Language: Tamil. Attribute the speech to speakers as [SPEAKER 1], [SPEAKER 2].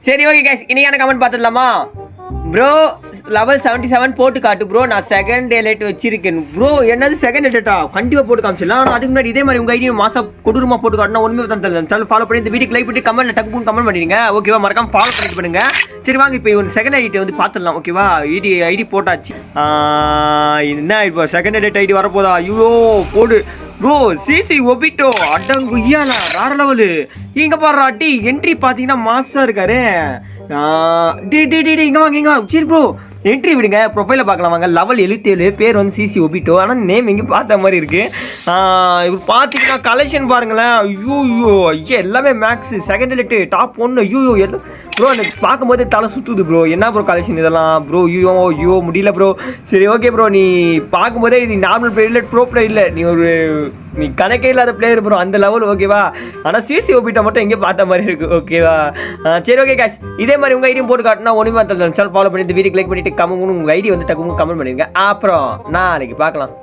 [SPEAKER 1] சரி ஓகே கைஸ், இன்னைக்கான கமெண்ட் பார்த்துடலாமா? ப்ரோ லெவல் 77 போட்டு காட்டு ப்ரோ, நான் செகண்ட் எலைட் வச்சிருக்கேன் ப்ரோ. என்னது செகண்ட் எலைட்டா? கண்டிப்பாக போட்டு காமிச்சிடலாம். ஆனால் அதுக்கு முன்னாடி இதே மாதிரி உங்கள் ஐடியா மாதம் கொடூரமாக போட்டு காட்டினா ஒன்றுமே தான் தெரியல. சேனல் ஃபாலோ பண்ணி இந்த வீடியோக்கு லைக் பண்ணி கமெண்ட்டில் டக்கு கமெண்ட் பண்ணிடுங்க ஓகேவா? மறக்காம ஃபாலோ பண்ணிட்டு பண்ணுங்க. சரி வாங்க இப்போ ஒரு செகண்ட் ஐடி வந்து பார்த்துடலாம் ஓகேவா? ஐடி போட்டாச்சு. என்ன இப்போ செகண்ட் எலைட் ஐடி வரப்போதா? ஐயோ போடு ப்ரோ. சிசி ஒபிட்டோ அடங்குய்யாலா வேற லெவலு. இங்கே பாடுறா டி என்ட்ரி பார்த்தீங்கன்னா மாசாக இருக்காரு. இங்கே வாங்க இங்கே வாங்க. சரி ப்ரோ என்ட்ரி விடுங்க, ப்ரொஃபைலில் பார்க்கலாம் வாங்க. லெவல் 77, பேர் வந்து சிசி ஒபிட்டோ. ஆனால் நேம் எங்கே பார்த்த மாதிரி இருக்குது. இப்போ பார்த்தீங்கன்னா கலெக்ஷன் பாருங்களேன். ஐயோ எல்லாமே மேக்ஸ் செகண்ட் எலைட்டு டாப் 1. ஐயோ எல்லாம் ப்ரோ எனக்கு பார்க்கும்போது தலை சுற்றுது ப்ரோ. என்ன ப்ரோ கலெக்ஷன் இதெல்லாம் ப்ரோ? ஐயோ முடியல ப்ரோ. சரி ஓகே ப்ரோ, நீ பார்க்கும்போதே இது நார்மல் பிளேயர் இல்லை, ப்ரோ பிளேயர் இல்லை, நீ கணக்கே இல்லாத பிளேயர் ப்ரோ, அந்த லெவல் ஓகேவா? ஆனால் சிசி ஓபிட்டா மட்டும் எங்கே பார்த்த மாதிரி இருக்குது ஓகேவா? சரி ஓகே காய்ஸ், இதே மாதிரி உங்கள் ஐடியும் போட்டு காட்டினா ஒன்றுமே சேனல் ஃபாலோ பண்ணி இந்த வீடியோ லைக் பண்ணிட்டு உங்கள் ஐடி வந்து டக்கு கமெண்ட் பண்ணிடுங்க. அப்புறம் நாளைக்கு பார்க்கலாம்.